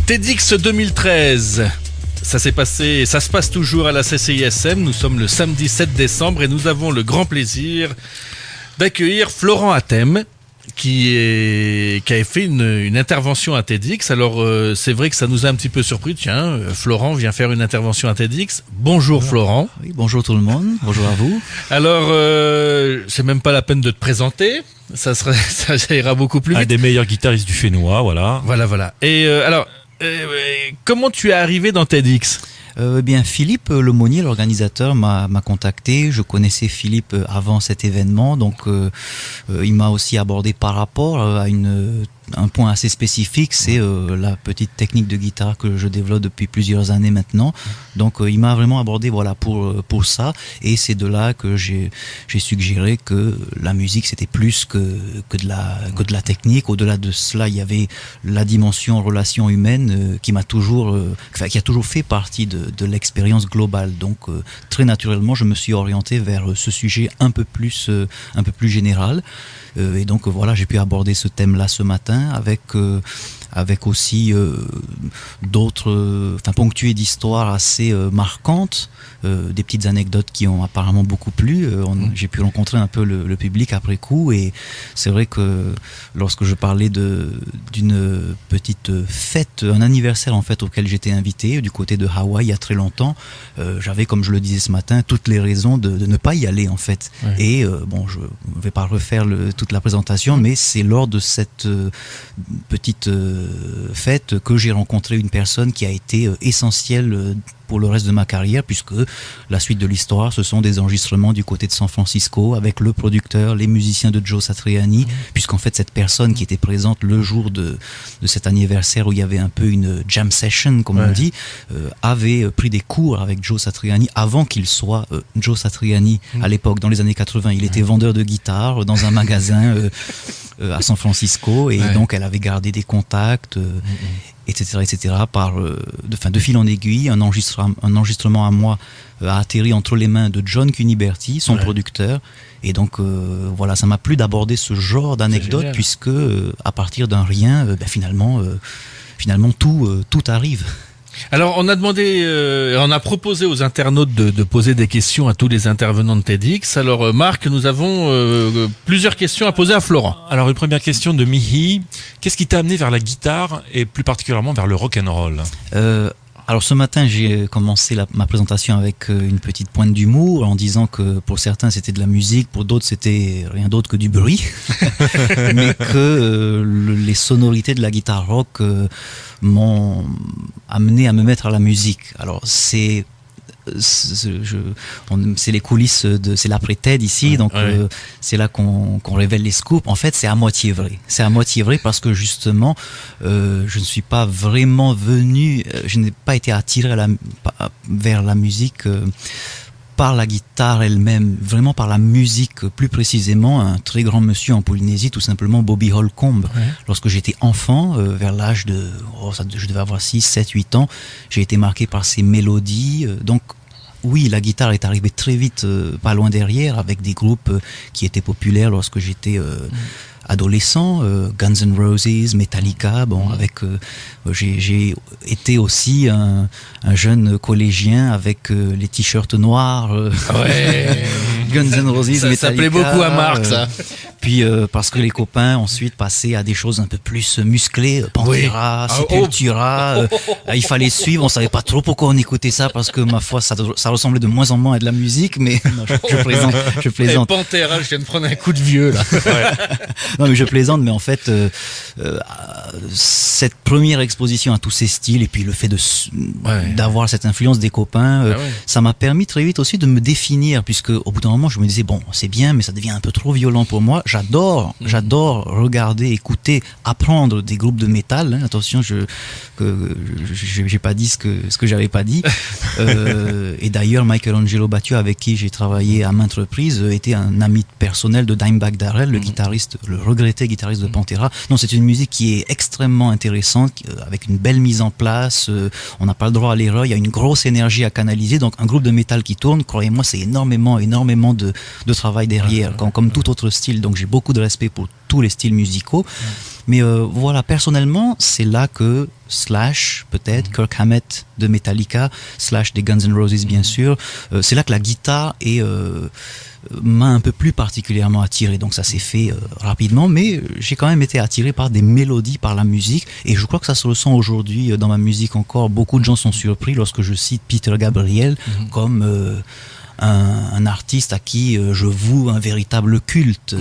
TEDx 2013. Ça s'est passé, ça se passe toujours à la CCISM. Nous sommes le samedi 7 décembre et nous avons le grand plaisir d'accueillir Florent Hatem, qui a fait une intervention à TEDx. Alors c'est vrai que ça nous a un petit peu surpris. Tiens, Florent vient faire une intervention à TEDx. Bonjour Florent. Oui, bonjour tout le monde. Bonjour à vous. Alors c'est même pas la peine de te présenter. Ça ira beaucoup plus vite. Un des meilleurs guitaristes du Fénois, voilà. Voilà. Et alors, comment tu es arrivé dans TEDx ? Bien, Philippe Lemonnier, l'organisateur, m'a contacté. Je connaissais Philippe avant cet événement, donc il m'a aussi abordé par rapport à un point assez spécifique, c'est la petite technique de guitare que je développe depuis plusieurs années maintenant. Donc il m'a vraiment abordé pour ça, et c'est de là que j'ai suggéré que la musique c'était plus que de la technique. Au-delà de cela, il y avait la dimension relation humaine qui a toujours fait partie de l'expérience globale. Donc très naturellement, je me suis orienté vers ce sujet un peu plus général. Et donc voilà, j'ai pu aborder ce thème-là ce matin avec aussi d'autres, ponctués d'histoires assez marquantes, des petites anecdotes qui ont apparemment beaucoup plu. J'ai pu rencontrer un peu le public après coup, et c'est vrai que lorsque je parlais d'une petite fête, un anniversaire en fait auquel j'étais invité du côté de Hawaï il y a très longtemps, j'avais, comme je le disais ce matin, toutes les raisons de ne pas y aller en fait. Ouais. Et je ne vais pas refaire toute la présentation, mais c'est lors de cette petite fête que j'ai rencontré une personne qui a été essentielle pour le reste de ma carrière, puisque la suite de l'histoire, ce sont des enregistrements du côté de San Francisco avec le producteur, les musiciens de Joe Satriani, puisqu'en fait cette personne qui était présente le jour de cet anniversaire où il y avait un peu une jam session, comme on dit, avait pris des cours avec Joe Satriani avant qu'il soit Joe Satriani à l'époque, dans les années 80. Il était vendeur de guitare dans un magasin à San Francisco, et donc elle avait gardé des contacts, etc. De fil en aiguille, un enregistrement à moi a atterri entre les mains de John Cuniberti, son producteur, et donc voilà, ça m'a plu d'aborder ce genre d'anecdote, puisque à partir d'un rien, finalement tout arrive. Alors on a proposé aux internautes de poser des questions à tous les intervenants de TEDx. Alors Marc, nous avons plusieurs questions à poser à Florent. Alors une première question de Mihi. Qu'est-ce qui t'a amené vers la guitare et plus particulièrement vers le rock'n'roll ? Alors ce matin, j'ai commencé ma présentation avec une petite pointe d'humour en disant que pour certains c'était de la musique, pour d'autres c'était rien d'autre que du bruit, mais que les sonorités de la guitare rock m'ont amené à me mettre à la musique. Alors c'est les coulisses c'est l'après-TED ici, donc c'est là qu'on révèle les scoops. En fait, c'est à moitié vrai parce que justement je ne suis pas vraiment venu, je n'ai pas été attiré vers la musique par la guitare elle-même, vraiment par la musique, plus précisément un très grand monsieur en Polynésie, tout simplement Bobby Holcomb. Lorsque j'étais enfant, vers l'âge de, je devais avoir 6, 7, 8 ans, j'ai été marqué par ces mélodies. Donc oui, la guitare est arrivée très vite, pas loin derrière, avec des groupes qui étaient populaires lorsque j'étais adolescent, Guns N' Roses, Metallica, j'ai été aussi un jeune collégien avec les t-shirts noirs, Guns N' Roses, Metallica. Ça plaît beaucoup à Marc, ça. Puis parce que les copains ensuite passaient à des choses un peu plus musclées, Pantera, Sepultura, il fallait suivre, on savait pas trop pourquoi on écoutait ça, parce que ma foi ça ressemblait de moins en moins à de la musique, mais non, je plaisante. Pantera, je viens de prendre un coup de vieux là. Non mais je plaisante, mais en fait cette première exposition à tous ces styles, et puis le fait d'avoir cette influence des copains, ça m'a permis très vite aussi de me définir, puisque au bout d'un moment je me disais bon, c'est bien, mais ça devient un peu trop violent pour moi. J'adore regarder, écouter, apprendre des groupes de métal. Attention, j'ai pas dit ce que j'avais pas dit. Et d'ailleurs, Michelangelo Batio, avec qui j'ai travaillé à maintes reprises, était un ami personnel de Dimebag Darrell, le guitariste, le regretté guitariste de Pantera. Non, c'est une musique qui est extrêmement intéressante, avec une belle mise en place. On n'a pas le droit à l'erreur. Il y a une grosse énergie à canaliser. Donc, un groupe de métal qui tourne, croyez-moi, c'est énormément de travail derrière, comme tout autre style. Donc, j'ai beaucoup de respect pour tous les styles musicaux. Mais voilà, personnellement, c'est là que Slash, peut-être, Kirk Hammett de Metallica, Slash des Guns N' Roses bien sûr, c'est là que la guitare m'a un peu plus particulièrement attiré. Donc ça s'est fait rapidement, mais j'ai quand même été attiré par des mélodies, par la musique, et je crois que ça se ressent aujourd'hui dans ma musique encore. Beaucoup de gens sont surpris lorsque je cite Peter Gabriel comme un artiste à qui je voue un véritable culte.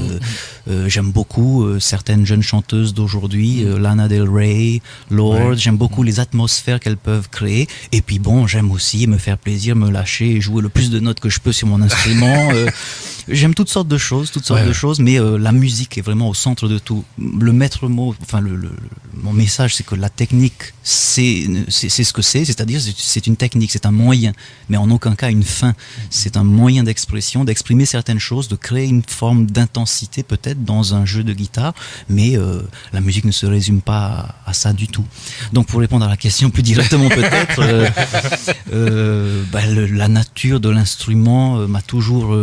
J'aime beaucoup certaines jeunes chanteuses d'aujourd'hui, Lana Del Rey, Lorde. J'aime beaucoup les atmosphères qu'elles peuvent créer. Et puis bon, j'aime aussi me faire plaisir, me lâcher et jouer le plus de notes que je peux sur mon instrument. J'aime toutes sortes de choses, mais la musique est vraiment au centre de tout. Le maître mot, enfin mon message, c'est que la technique, c'est ce que c'est-à-dire c'est une technique, c'est un moyen, mais en aucun cas une fin. C'est un moyen d'expression, d'exprimer certaines choses, de créer une forme d'intensité peut-être dans un jeu de guitare, mais la musique ne se résume pas à ça du tout. Donc pour répondre à la question plus directement peut-être, la nature de l'instrument m'a toujours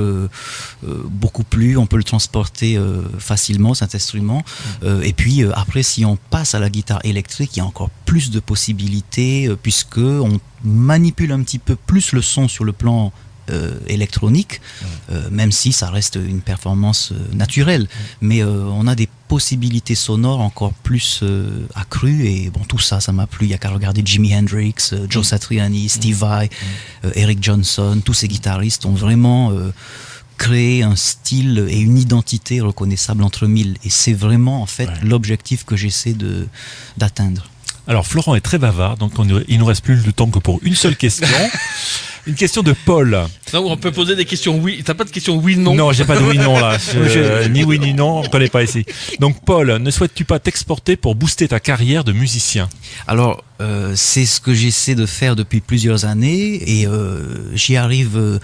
beaucoup plu. On peut le transporter facilement, cet instrument. Et puis après, si on passe à la guitare électrique, il y a encore plus de possibilités puisque on manipule un petit peu plus le son sur le plan électronique, même si ça reste une performance naturelle, mais on a des possibilités sonores encore plus accrues, et bon, tout ça m'a plu. Il y a qu'à regarder Jimi Hendrix, Joe Satriani, Steve Vai, Eric Johnson. Tous ces guitaristes ont vraiment créé un style et une identité reconnaissable entre mille, et c'est vraiment en fait l'objectif que j'essaie d'atteindre. Alors Florent est très bavard, donc il nous reste plus le temps que pour une seule question. Une question de Paul. Non, on peut poser des questions oui. T'as pas de questions oui/non? Non, j'ai pas de oui/non là. Ni oui ni non, on connaît pas ici. Donc Paul, ne souhaites-tu pas t'exporter pour booster ta carrière de musicien? Alors, c'est ce que j'essaie de faire depuis plusieurs années, et j'y arrive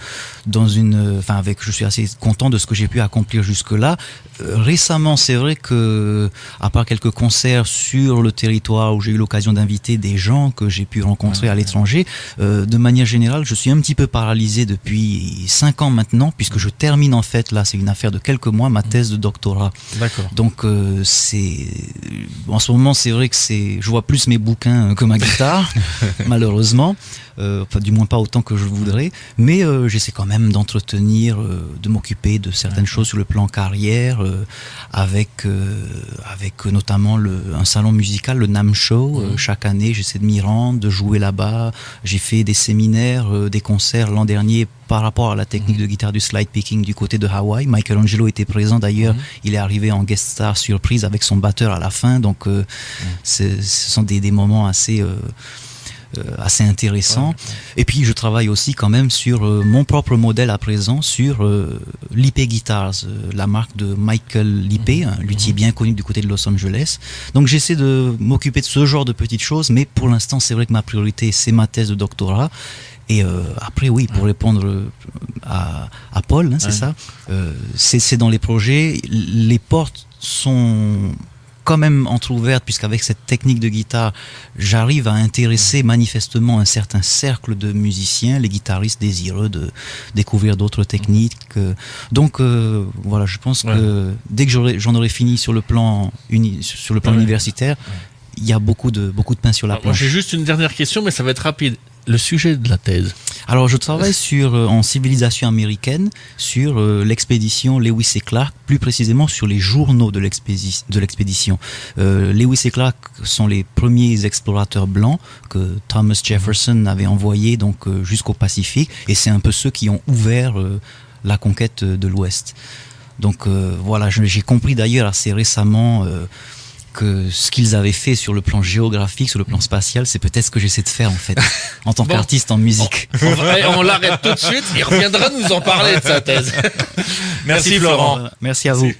je suis assez content de ce que j'ai pu accomplir jusque-là. Récemment, c'est vrai que, à part quelques concerts sur le territoire où j'ai eu l'occasion d'inviter des gens que j'ai pu rencontrer à l'étranger, de manière générale, je suis un petit peu paralysé depuis 5 ans maintenant, puisque je termine en fait, là c'est une affaire de quelques mois, ma thèse de doctorat. D'accord. Donc en ce moment, c'est vrai que je vois plus mes bouquins que ma guitare, malheureusement. Du moins pas autant que je voudrais, mais j'essaie quand même d'entretenir, de m'occuper de certaines choses sur le plan carrière, avec notamment un salon musical, le NAMM Show. Chaque année, j'essaie de m'y rendre, de jouer là-bas. J'ai fait des séminaires, des concerts l'an dernier par rapport à la technique de guitare du slide picking du côté de Hawaï. Michelangelo était présent d'ailleurs. Il est arrivé en guest star surprise avec son batteur à la fin. Donc ce sont des moments assez intéressant. Et puis je travaille aussi quand même sur mon propre modèle à présent, sur Lippe Guitars, la marque de Michael Lippe, un luthier bien connu du côté de Los Angeles. Donc j'essaie de m'occuper de ce genre de petites choses, mais pour l'instant c'est vrai que ma priorité c'est ma thèse de doctorat. Et après oui, pour répondre à Paul, c'est ça, c'est dans les projets. Les portes sont quand même entrouverte, puisqu'avec cette technique de guitare, j'arrive à intéresser manifestement un certain cercle de musiciens, les guitaristes désireux de découvrir d'autres techniques. Donc voilà, je pense que dès que j'en aurai fini sur le plan universitaire, il y a beaucoup de pain sur la planche. J'ai juste une dernière question, mais ça va être rapide. Le sujet de la thèse? Alors je travaille en civilisation américaine, sur l'expédition Lewis et Clark, plus précisément sur les journaux de l'expédition. Lewis et Clark sont les premiers explorateurs blancs que Thomas Jefferson avait envoyés donc jusqu'au Pacifique, et c'est un peu ceux qui ont ouvert la conquête de l'Ouest. Donc voilà, j'ai compris d'ailleurs assez récemment que ce qu'ils avaient fait sur le plan géographique, sur le plan spatial, c'est peut-être ce que j'essaie de faire en fait, en tant qu'artiste en musique. On l'arrête tout de suite, il reviendra nous en parler de sa thèse. Merci Florent. Merci à vous.